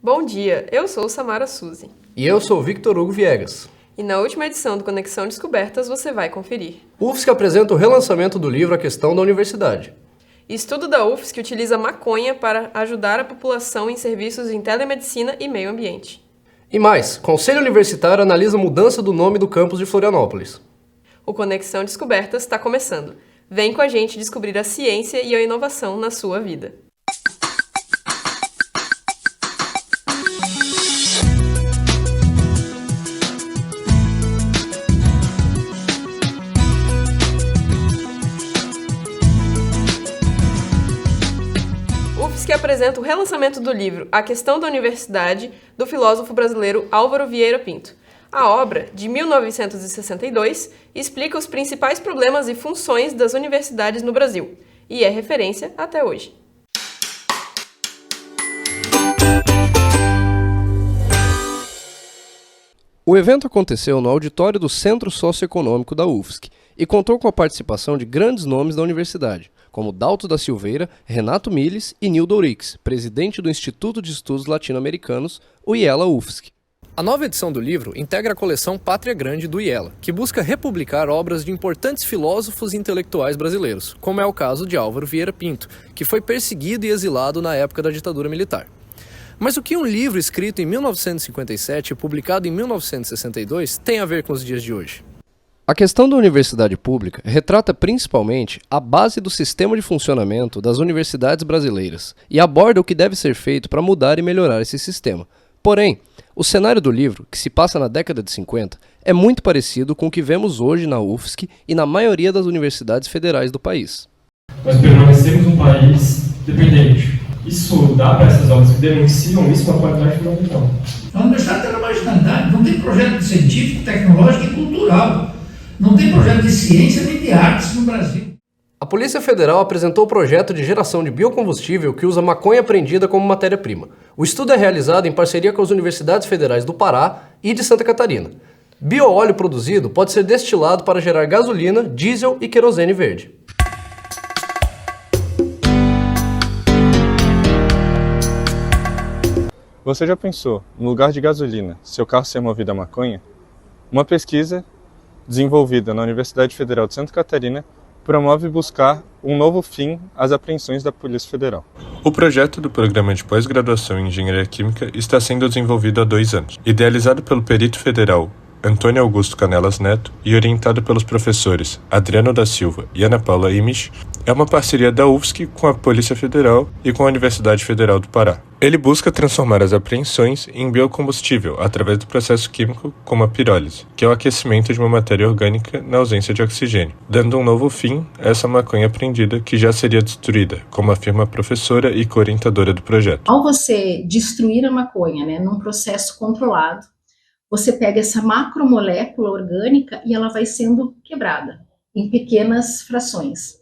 Bom dia, eu sou Samara Suzy. E eu sou Victor Hugo Viegas. E na última edição do Conexão Descobertas você vai conferir. UFSC apresenta o relançamento do livro A Questão da Universidade. Estudo da UFSC utiliza maconha para ajudar a população em serviços em telemedicina e meio ambiente. E mais, Conselho Universitário analisa a mudança do nome do campus de Florianópolis. O Conexão Descobertas está começando. Vem com a gente descobrir a ciência e a inovação na sua vida. UFSC apresenta o relançamento do livro A Questão da Universidade, do filósofo brasileiro Álvaro Vieira Pinto. A obra, de 1962, explica os principais problemas e funções das universidades no Brasil, e é referência até hoje. O evento aconteceu no auditório do Centro Socioeconômico da UFSC e contou com a participação de grandes nomes da universidade, como Dalto da Silveira, Renato Miles e Nildo Ourix, presidente do Instituto de Estudos Latino-Americanos, o IELA UFSC. A nova edição do livro integra a coleção Pátria Grande do IELA, que busca republicar obras de importantes filósofos e intelectuais brasileiros, como é o caso de Álvaro Vieira Pinto, que foi perseguido e exilado na época da ditadura militar. Mas o que um livro escrito em 1957 e publicado em 1962 tem a ver com os dias de hoje? A questão da universidade pública retrata principalmente a base do sistema de funcionamento das universidades brasileiras e aborda o que deve ser feito para mudar e melhorar esse sistema. Porém, o cenário do livro, que se passa na década de 50, é muito parecido com o que vemos hoje na UFSC e na maioria das universidades federais do país. Nós permanecemos um país dependente. Isso dá para essas obras que denunciam isso uma qualidade fundamental. A universidade tem uma standard, não tem projeto científico, tecnológico e cultural. Não tem projeto de ciência nem de artes no Brasil. A Polícia Federal apresentou o projeto de geração de biocombustível que usa maconha apreendida como matéria-prima. O estudo é realizado em parceria com as universidades federais do Pará e de Santa Catarina. Bioóleo produzido pode ser destilado para gerar gasolina, diesel e querosene verde. Você já pensou, no lugar de gasolina, seu carro ser movido a maconha? Uma pesquisa desenvolvida na Universidade Federal de Santa Catarina promove buscar um novo fim às apreensões da Polícia Federal. O projeto do Programa de Pós-Graduação em Engenharia Química está sendo desenvolvido há 2 anos. Idealizado pelo perito federal Antônio Augusto Canelas Neto e orientado pelos professores Adriano da Silva e Ana Paula Imich, é uma parceria da UFSC com a Polícia Federal e com a Universidade Federal do Pará. Ele busca transformar as apreensões em biocombustível através do processo químico como a pirólise, que é o aquecimento de uma matéria orgânica na ausência de oxigênio, dando um novo fim a essa maconha apreendida que já seria destruída, como afirma a professora e co-orientadora do projeto. Ao você destruir a maconha, num processo controlado, você pega essa macromolécula orgânica e ela vai sendo quebrada em pequenas frações.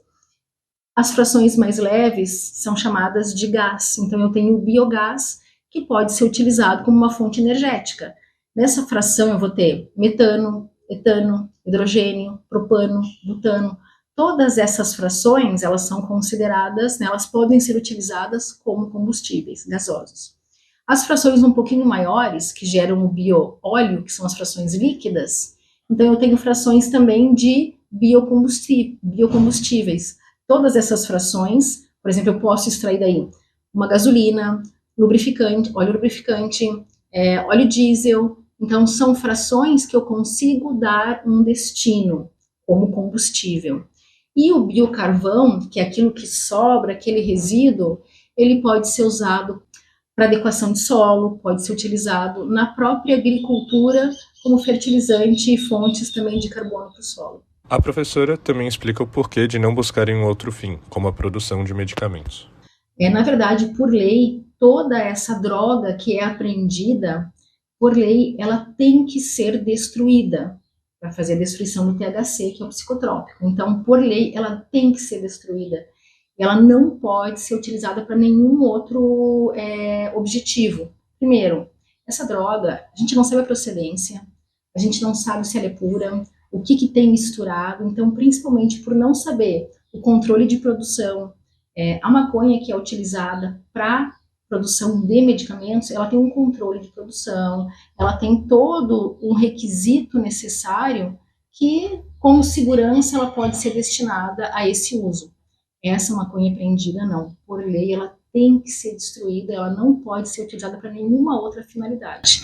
As frações mais leves são chamadas de gás. Então, eu tenho o biogás, que pode ser utilizado como uma fonte energética. Nessa fração, eu vou ter metano, etano, hidrogênio, propano, butano. Todas essas frações, elas são consideradas, elas podem ser utilizadas como combustíveis gasosos. As frações um pouquinho maiores, que geram o bioóleo, que são as frações líquidas, então eu tenho frações também de biocombustíveis. Todas essas frações, por exemplo, eu posso extrair daí uma gasolina, lubrificante, óleo diesel. Então, são frações que eu consigo dar um destino como combustível. E o biocarvão, que é aquilo que sobra, aquele resíduo, ele pode ser usado para adequação de solo, pode ser utilizado na própria agricultura como fertilizante e fontes também de carbono para o solo. A professora também explica o porquê de não buscarem um outro fim, como a produção de medicamentos. Na verdade, por lei, toda essa droga que é apreendida, por lei, ela tem que ser destruída para fazer a destruição do THC, que é o psicotrópico. Então, por lei, ela tem que ser destruída. Ela não pode ser utilizada para nenhum outro objetivo. Primeiro, essa droga, a gente não sabe a procedência, a gente não sabe se ela é pura, o que tem misturado. Então, principalmente por não saber o controle de produção, a maconha que é utilizada para produção de medicamentos, ela tem um controle de produção, ela tem todo um requisito necessário que, com segurança, ela pode ser destinada a esse uso. Essa maconha apreendida, não. Por lei, ela tem que ser destruída, ela não pode ser utilizada para nenhuma outra finalidade.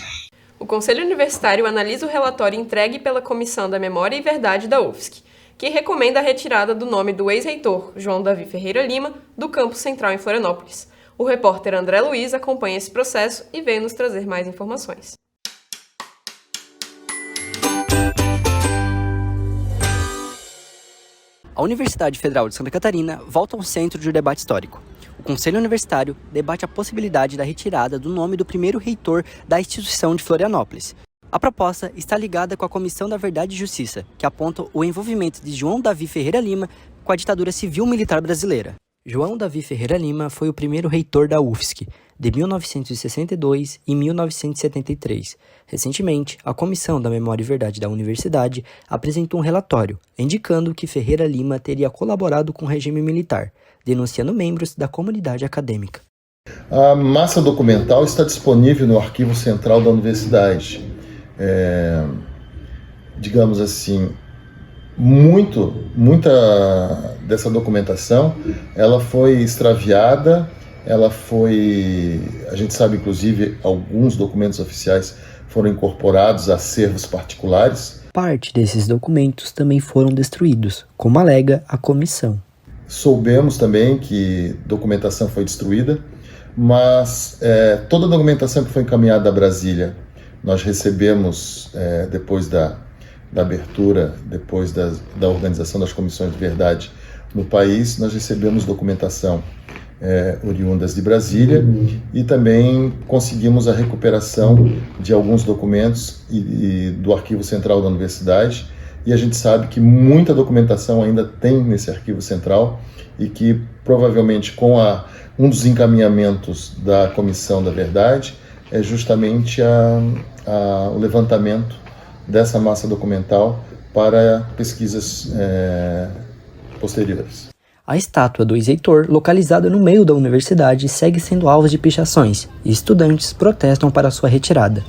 O Conselho Universitário analisa o relatório entregue pela Comissão da Memória e Verdade da UFSC, que recomenda a retirada do nome do ex-reitor João Davi Ferreira Lima do campus central em Florianópolis. O repórter André Luiz acompanha esse processo e veio nos trazer mais informações. A Universidade Federal de Santa Catarina volta ao centro de um debate histórico. O Conselho Universitário debate a possibilidade da retirada do nome do primeiro reitor da instituição de Florianópolis. A proposta está ligada com a Comissão da Verdade e Justiça, que aponta o envolvimento de João Davi Ferreira Lima com a ditadura civil-militar brasileira. João Davi Ferreira Lima foi o primeiro reitor da UFSC, de 1962 e 1973. Recentemente, a Comissão da Memória e Verdade da Universidade apresentou um relatório, indicando que Ferreira Lima teria colaborado com o regime militar, denunciando membros da comunidade acadêmica. A massa documental está disponível no Arquivo Central da Universidade. Digamos assim, muita dessa documentação, ela foi extraviada, a gente sabe inclusive, alguns documentos oficiais foram incorporados a acervos particulares. Parte desses documentos também foram destruídos, como alega a comissão. Soubemos também que documentação foi destruída, mas toda a documentação que foi encaminhada a Brasília, nós recebemos depois da abertura, depois da organização das comissões de verdade no país, nós recebemos documentação oriundas de Brasília e também conseguimos a recuperação de alguns documentos do Arquivo Central da Universidade, e a gente sabe que muita documentação ainda tem nesse Arquivo Central e que provavelmente com um dos encaminhamentos da Comissão da Verdade é justamente o levantamento dessa massa documental para pesquisas posteriores. A estátua do ex-reitor, localizada no meio da universidade, segue sendo alvo de pichações, e estudantes protestam para sua retirada.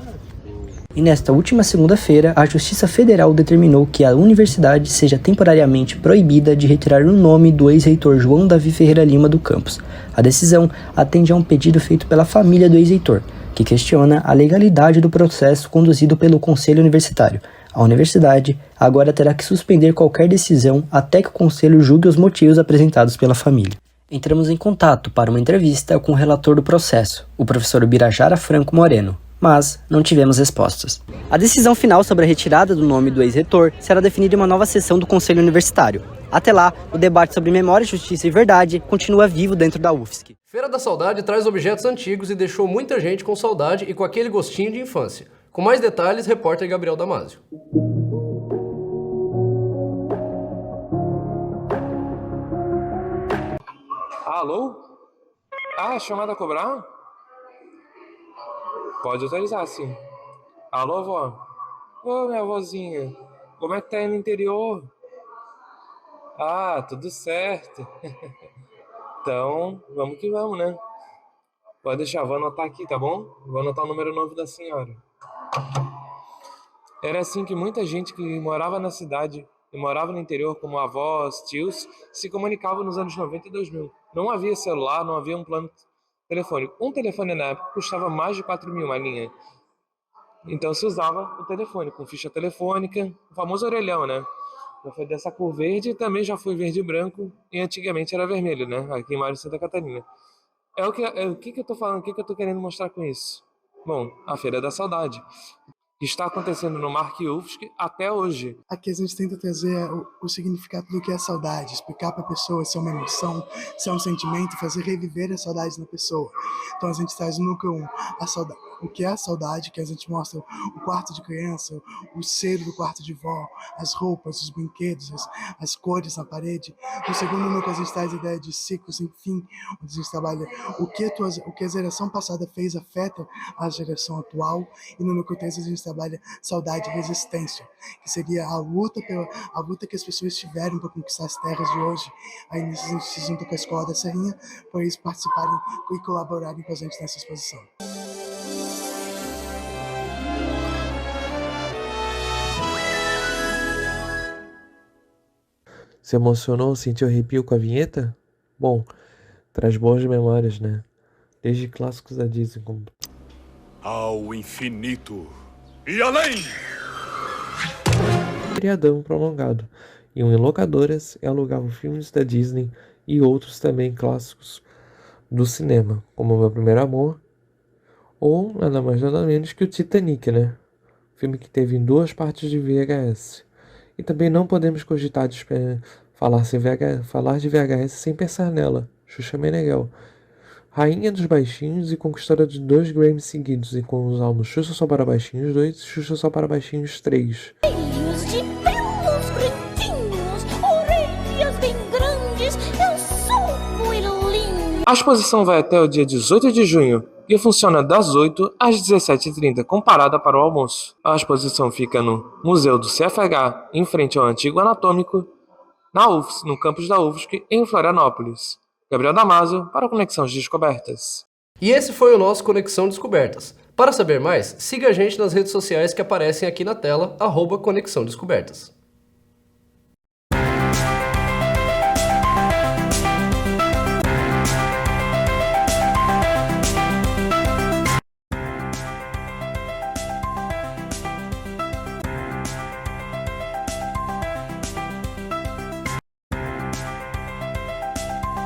E nesta última segunda-feira, a Justiça Federal determinou que a universidade seja temporariamente proibida de retirar o nome do ex-reitor João Davi Ferreira Lima do campus. A decisão atende a um pedido feito pela família do ex-reitor, que questiona a legalidade do processo conduzido pelo Conselho Universitário. A universidade agora terá que suspender qualquer decisão até que o Conselho julgue os motivos apresentados pela família. Entramos em contato para uma entrevista com o relator do processo, o professor Birajara Franco Moreno, mas não tivemos respostas. A decisão final sobre a retirada do nome do ex-reitor será definida em uma nova sessão do Conselho Universitário. Até lá, o debate sobre memória, justiça e verdade continua vivo dentro da UFSC. Feira da Saudade traz objetos antigos e deixou muita gente com saudade e com aquele gostinho de infância. Com mais detalhes, repórter Gabriel Damasio. Alô? Chamada a cobrar? Pode autorizar, sim. Alô, vó? Ô, minha vozinha, como é que tá aí no interior? Tudo certo. Então, vamos que vamos, né? Pode deixar, vou anotar aqui, tá bom? Vou anotar o número novo da senhora. Era assim que muita gente que morava na cidade e morava no interior, como avós, tios, se comunicava nos anos 90 e 2000. Não havia celular, não havia um plano telefônico. Um telefone na época custava mais de 4.000 a linha. Então se usava o telefone com ficha telefônica, o famoso orelhão, né? Já foi dessa cor verde e também já foi verde e branco, e antigamente era vermelho, né? Aqui em Santa Catarina. O que eu tô falando? O que eu tô querendo mostrar com isso? Bom, a Feira da Saudade está acontecendo no Mark UFSC até hoje. Aqui a gente tenta trazer o significado do que é saudade, explicar para a pessoa se é uma emoção, se é um sentimento, fazer reviver a saudade na pessoa. Então a gente traz no núcleo 1 a saudade. o que é a saudade, que a gente mostra o quarto de criança, o cheiro do quarto de vó, as roupas, os brinquedos, as cores na parede. No segundo núcleo a gente traz a ideia de ciclos sem fim, onde a gente trabalha o que a geração passada fez afeta a geração atual, e no núcleo 3 a gente trabalha saudade e resistência, que seria a luta que as pessoas tiveram para conquistar as terras de hoje. Aí nisso a gente se junta com a Escola da Serrinha para eles participarem e colaborarem com a gente nessa exposição. Se emocionou, sentiu arrepio com a vinheta? Bom, traz boas memórias, né? Desde clássicos da Disney como Ao infinito e além! Feriadão prolongado. Iam em locadoras e alugavam filmes da Disney e outros também clássicos do cinema, como Meu Primeiro Amor, ou nada mais nada menos que o Titanic, né? Filme que teve em 2 partes de VHS. E também não podemos cogitar de falar de VHS sem pensar nela, Xuxa Meneghel. Rainha dos Baixinhos e conquistadora de 2 Grammys seguidos, e com os álbuns Xuxa Só para Baixinhos 2 e Xuxa Só para Baixinhos 3. Filhos de belos gritinhos, orelhas bem grandes, eu sou muito lindo. A exposição vai até o dia 18 de junho e funciona das 8 às 17h30, com parada para o almoço. A exposição fica no Museu do CFH, em frente ao Antigo Anatômico, na UFSC, no campus da UFSC, em Florianópolis. Gabriel Damasio, para o Conexão de Descobertas. E esse foi o nosso Conexão Descobertas. Para saber mais, siga a gente nas redes sociais que aparecem aqui na tela, @Conexão Descobertas.